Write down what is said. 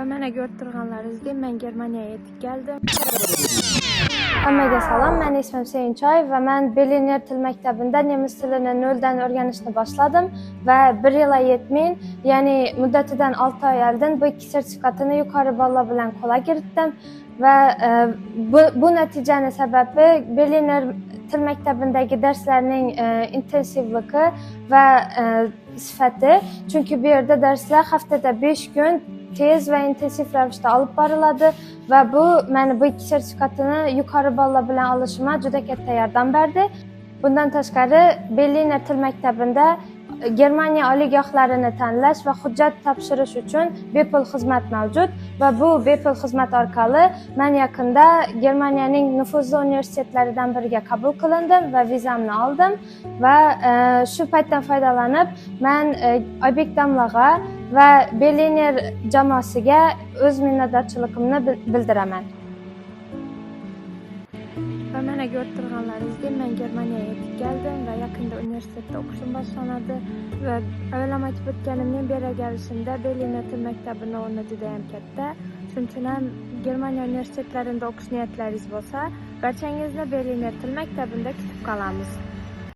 Va mana ko'rib turganlaringizdek, men Germaniyaga yetib keldim. Hammaga salom, men ismim Sevinchoy va men Berliner til maktabida nemis tilini noldan o'rganishni boshladim va 1 yil 7000, ya'ni muddatidan 6 oy oldin bu ikki sertifikatini yuqori ballar bilan qo'lga kiritdim va bu natijaning sababi Berliner til maktabidagi darslarning intensivligi va sifati. Chunki bu yerda darslar haftada 5 kun tez va intensiv ravishda olib boriladi va bu meni bu ikki sertifikatini yuqori ballar bilan olishimga juda katta yordam berdi. Bundan tashqari Berliner til maktabida Germaniya oliygohlarini tanlash va hujjat topshirish uchun bepul xizmat mavjud va bu bepul xizmat orqali men yaqinda Germaniyaning nufuzli universitetlaridan biriga qabul qilindim va vizamni oldim va shu paytdan foydalanib men Oybek domlaga va Berliner jamoasiga o'z minnatdorchiligimni bildiraman. Va mana ko'rib turganlaringizdek, men Germaniyaga yetib keldim va yaqinda universitetda o'qishim boshlanadi va avval aytib o'tganimdan beri kelishimda Berliner til maktabini o'rni juda ham katta. Shuning uchun ham Germaniya universitetlarida o'qish niyatlaringiz bo'lsa, barchangizni Berliner til maktabida kutib qolamiz.